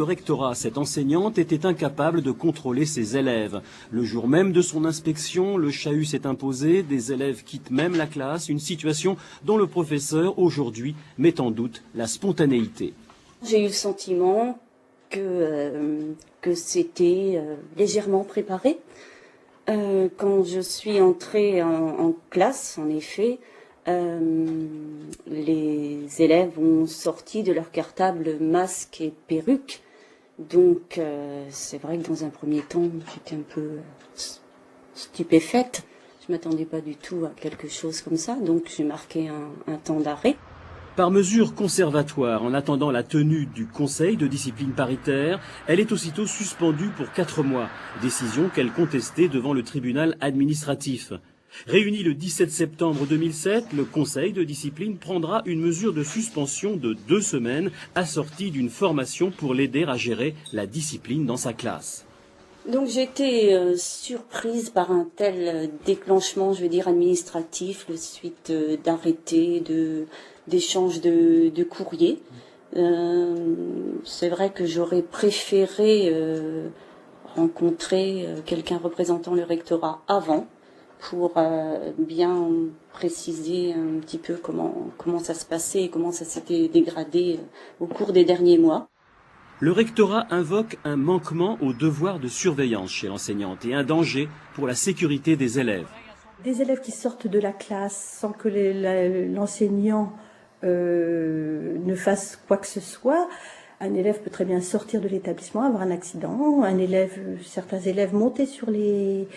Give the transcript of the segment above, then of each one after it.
rectorat, cette enseignante était incapable de contrôler ses élèves. Le jour même de son inspection, le chahut s'est imposé, des élèves quittent même la classe, une situation dont le professeur, aujourd'hui, met en doute la spontanéité. J'ai eu le sentiment que c'était légèrement préparé. Quand je suis entrée en classe, en effet, les élèves ont sorti de leur cartable masque et perruque. Donc c'est vrai que dans un premier temps, j'étais un peu stupéfaite. Je ne m'attendais pas du tout à quelque chose comme ça, donc j'ai marqué un temps d'arrêt. Par mesure conservatoire, en attendant la tenue du Conseil de discipline paritaire, elle est aussitôt suspendue pour 4 mois, décision qu'elle contestait devant le tribunal administratif. Réuni le 17 septembre 2007, le Conseil de discipline prendra une mesure de suspension de 2 semaines, assortie d'une formation pour l'aider à gérer la discipline dans sa classe. Donc j'ai été surprise par un tel déclenchement, je veux dire, administratif, le suite d'arrêtés, d'échanges de courriers. C'est vrai que j'aurais préféré rencontrer quelqu'un représentant le rectorat avant pour bien préciser un petit peu comment ça se passait et comment ça s'était dégradé au cours des derniers mois. Le rectorat invoque un manquement au devoir de surveillance chez l'enseignante et un danger pour la sécurité des élèves. Des élèves qui sortent de la classe sans que l'enseignant ne fasse quoi que ce soit. Un élève peut très bien sortir de l'établissement, avoir un accident. Certains élèves monter sur le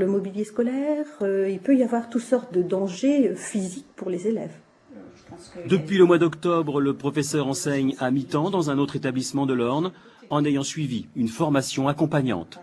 mobilier scolaire. Il peut y avoir toutes sortes de dangers physiques pour les élèves. Depuis le mois d'octobre, le professeur enseigne à mi-temps dans un autre établissement de l'Orne, en ayant suivi une formation accompagnante.